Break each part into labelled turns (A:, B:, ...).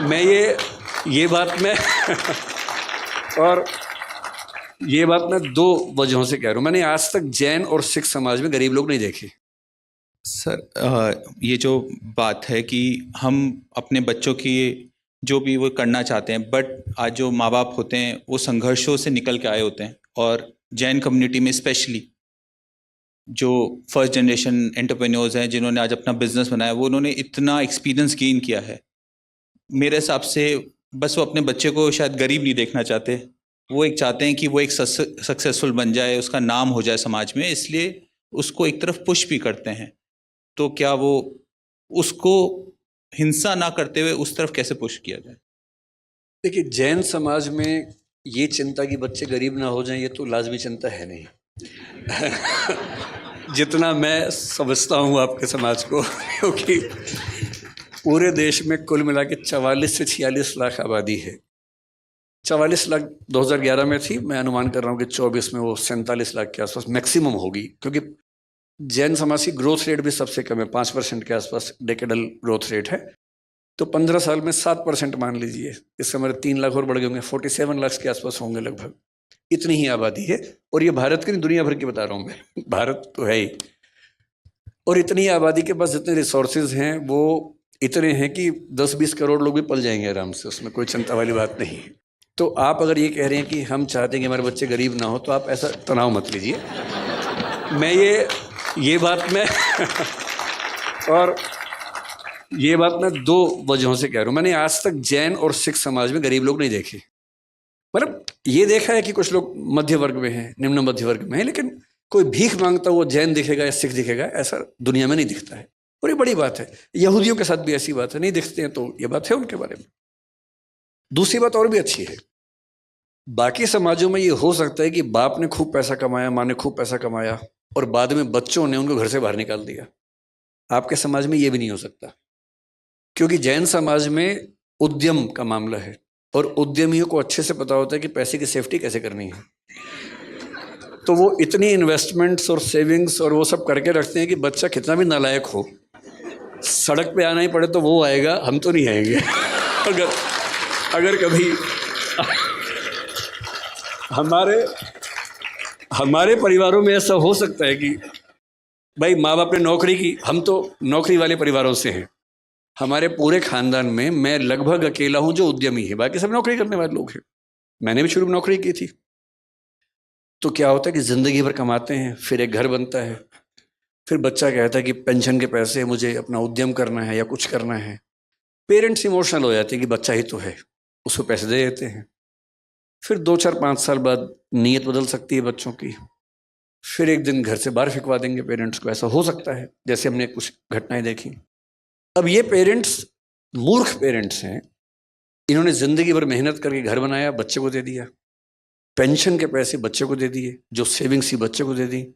A: मैं ये बात मैं और ये बात मैं दो वजहों से कह रहा हूँ। मैंने आज तक जैन और सिख समाज में गरीब लोग नहीं देखे।
B: सर, ये जो बात है कि हम अपने बच्चों की जो भी वो करना चाहते हैं, बट आज जो माँ बाप होते हैं वो संघर्षों से निकल के आए होते हैं, और जैन कम्युनिटी में स्पेशली जो फर्स्ट जनरेशन एंटरप्रेन्योर्स हैं जिन्होंने आज अपना बिजनेस बनाया, वो उन्होंने इतना एक्सपीरियंस गेन किया है। मेरे हिसाब से बस वो अपने बच्चे को शायद गरीब नहीं देखना चाहते, वो एक चाहते हैं कि वो एक सक्सेसफुल बन जाए, उसका नाम हो जाए समाज में, इसलिए उसको एक तरफ पुश भी करते हैं। तो क्या वो उसको हिंसा ना करते हुए उस तरफ कैसे पुश किया जाए?
A: देखिए, जैन समाज में ये चिंता कि बच्चे गरीब ना हो जाएं, ये तो लाजमी चिंता है नहीं। जितना मैं समझता हूँ आपके समाज को, क्योंकि पूरे देश में कुल मिला के 44 से 46 लाख आबादी है। 44 लाख 2011 में थी, मैं अनुमान कर रहा हूँ कि 24 में वो 47 लाख के आसपास मैक्सिमम होगी, क्योंकि जैन समाज की ग्रोथ रेट भी सबसे कम है, 5% के आसपास डेकेडल ग्रोथ रेट है। तो 15 साल में 7% मान लीजिए, इस समय 3 लाख और बढ़ गए होंगे, 47 लाख के आसपास होंगे लगभग। इतनी ही आबादी है, और ये भारत की नहीं, दुनिया भर की बता रहा हूँ मैं। भारत तो है ही, और इतनी आबादी के पास जितने रिसोर्सेज हैं वो इतने हैं कि 10-20 करोड़ लोग भी पल जाएंगे आराम से, उसमें कोई चिंता वाली बात नहीं है। तो आप अगर ये कह रहे हैं कि हम चाहते हैं कि हमारे बच्चे गरीब ना हो, तो आप ऐसा तनाव मत लीजिए। मैं ये बात मैं और ये बात मैं दो वजहों से कह रहा हूँ। मैंने आज तक जैन और सिख समाज में गरीब लोग नहीं देखे। मतलब ये देखा है कि कुछ लोग मध्य वर्ग में हैं, निम्न मध्य वर्ग में हैं, लेकिन कोई भीख मांगता हुआ जैन दिखेगा या सिख दिखेगा, ऐसा दुनिया में नहीं दिखता है। और ये बड़ी बात है। यहूदियों के साथ भी ऐसी बात है, नहीं दिखते हैं, तो ये बात है उनके बारे में। दूसरी बात और भी अच्छी है, बाकी समाजों में ये हो सकता है कि बाप ने खूब पैसा कमाया, माँ ने खूब पैसा कमाया, और बाद में बच्चों ने उनको घर से बाहर निकाल दिया। आपके समाज में ये भी नहीं हो सकता, क्योंकि जैन समाज में उद्यम का मामला है, और उद्यमियों को अच्छे से पता होता है कि पैसे की सेफ्टी कैसे करनी है। तो वो इतनी इन्वेस्टमेंट्स और सेविंग्स और वो सब करके रखते हैं कि बच्चा कितना भी नालायक हो, सड़क पे आना ही पड़े तो वो आएगा, हम तो नहीं आएंगे। अगर कभी हमारे परिवारों में ऐसा हो सकता है कि भाई माँ बाप ने नौकरी की, हम तो नौकरी वाले परिवारों से हैं, हमारे पूरे खानदान में मैं लगभग अकेला हूं जो उद्यमी है, बाकी सब नौकरी करने वाले लोग हैं। मैंने भी शुरू में नौकरी की थी। तो क्या होता है कि जिंदगी भर कमाते हैं, फिर एक घर बनता है, फिर बच्चा कहता है कि पेंशन के पैसे मुझे अपना उद्यम करना है या कुछ करना है। पेरेंट्स इमोशनल हो जाते हैं कि बच्चा ही तो है, उसको पैसे दे देते हैं। फिर 2-4-5 साल बाद नीयत बदल सकती है बच्चों की, फिर एक दिन घर से बाहर फिकवा देंगे पेरेंट्स को, ऐसा हो सकता है, जैसे हमने कुछ घटनाएं देखी। अब ये पेरेंट्स मूर्ख पेरेंट्स हैं, इन्होंने जिंदगी भर मेहनत करके घर बनाया, बच्चे को दे दिया, पेंशन के पैसे बच्चे को दे दिए, जो सेविंग्स थी बच्चे को दे दी।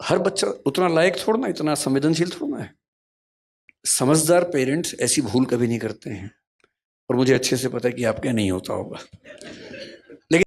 A: हर बच्चा उतना लायक थोड़ा ना, इतना संवेदनशील थोड़ा ना है। समझदार पेरेंट्स ऐसी भूल कभी नहीं करते हैं, और मुझे अच्छे से पता है कि आपके नहीं होता होगा।